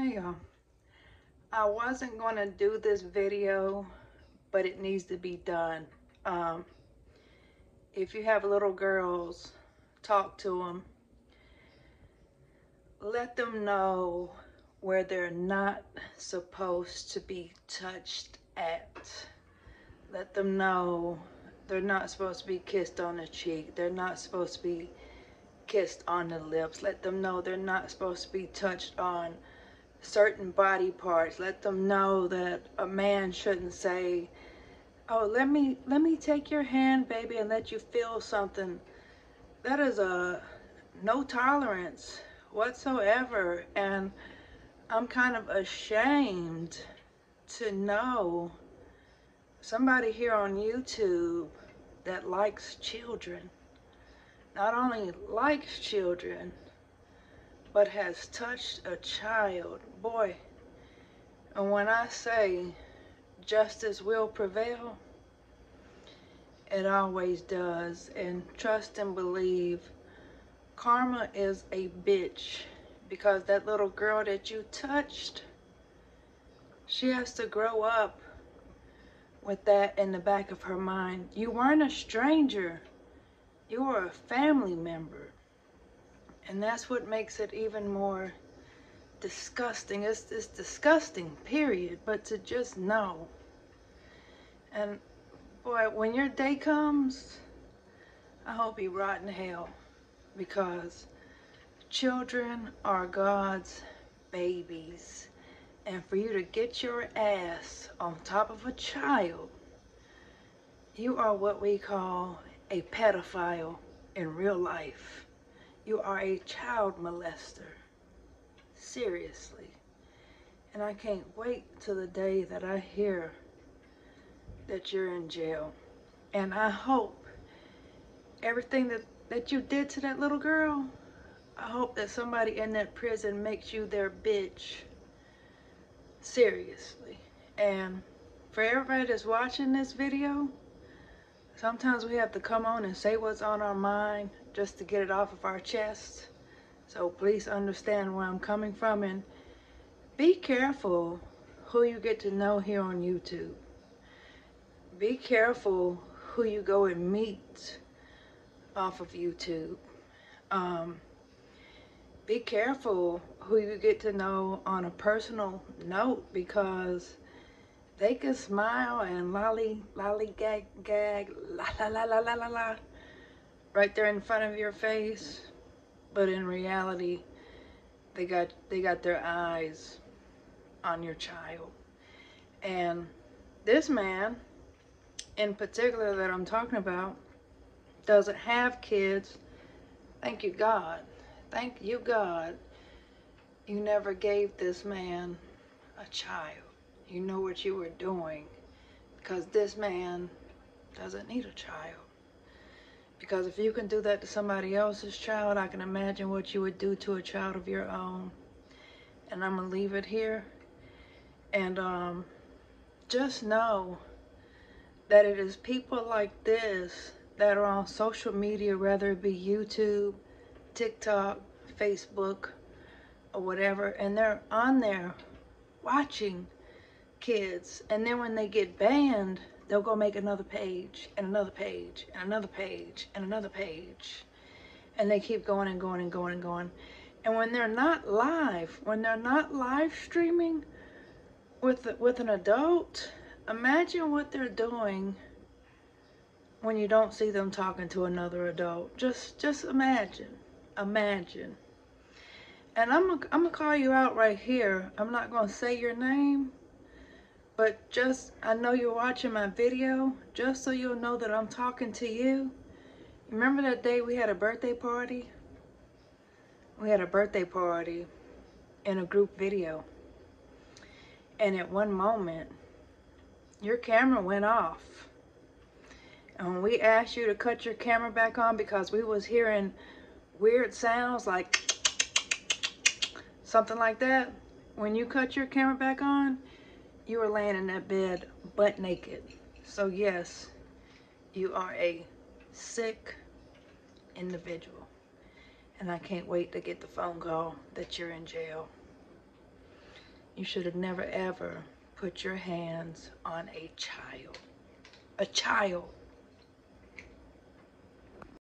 Hey y'all, I wasn't going to do this video, but it needs to be done. Um, if you have little girls, talk to them. Let them know where they're not supposed to be touched at. Let them know they're not supposed to be kissed on the cheek. They're not supposed to be kissed on the lips. Let them know they're not supposed to be touched on certain body parts. Let them know that a man shouldn't say, "Oh, let me take your hand, baby, and let you feel something." That is a no tolerance whatsoever, and I'm kind of ashamed to know somebody here on YouTube that likes children, not only likes children, but has touched a child. Boy, and when I say justice will prevail, it always does. And trust and believe, karma is a bitch, because that little girl that you touched, she has to grow up with that in the back of her mind. You weren't a stranger, you were a family member. And that's what makes it even more disgusting. It's disgusting, period. But to just know. And boy, when your day comes, I hope you rot in hell, because children are God's babies. And for you to get your ass on top of a child, you are what we call a pedophile in real life. You are a child molester. Seriously. And I can't wait till the day that I hear that you're in jail. And I hope everything that you did to that little girl, I hope that somebody in that prison makes you their bitch. Seriously. And for everybody that's watching this video, sometimes we have to come on and say what's on our mind just to get it off of our chest. So please understand where I'm coming from, and be careful who you get to know here on YouTube. Be careful who you go and meet off of YouTube. Be careful who you get to know on a personal note, because they can smile and lollygag, la la la la la la la, right there in front of your face, but in reality, they got their eyes on your child. And this man in particular that I'm talking about doesn't have kids. Thank you, God. Thank you, God. You never gave this man a child. You know what you were doing, because this man doesn't need a child. Because if you can do that to somebody else's child, I can imagine what you would do to a child of your own. And I'm going to leave it here. And just know that it is people like this that are on social media, whether it be YouTube, TikTok, Facebook, or whatever, and they're on there watching kids, and then when they get banned, they'll go make another page, and another page, and another page, and another page, and they keep going and going and going and going. And when they're not live, streaming with an adult, imagine what they're doing when you don't see them talking to another adult. Just imagine. And I'm gonna call you out right here. I'm not gonna say your name, but I know you're watching my video, just so you'll know that I'm talking to you. Remember that day we had a birthday party? We had a birthday party in a group video. And at one moment, your camera went off. And when we asked you to cut your camera back on because we was hearing weird sounds like something like that, when you cut your camera back on, you were laying in that bed butt naked. So yes, you are a sick individual. And I can't wait to get the phone call that you're in jail. You should have never ever put your hands on a child. A child.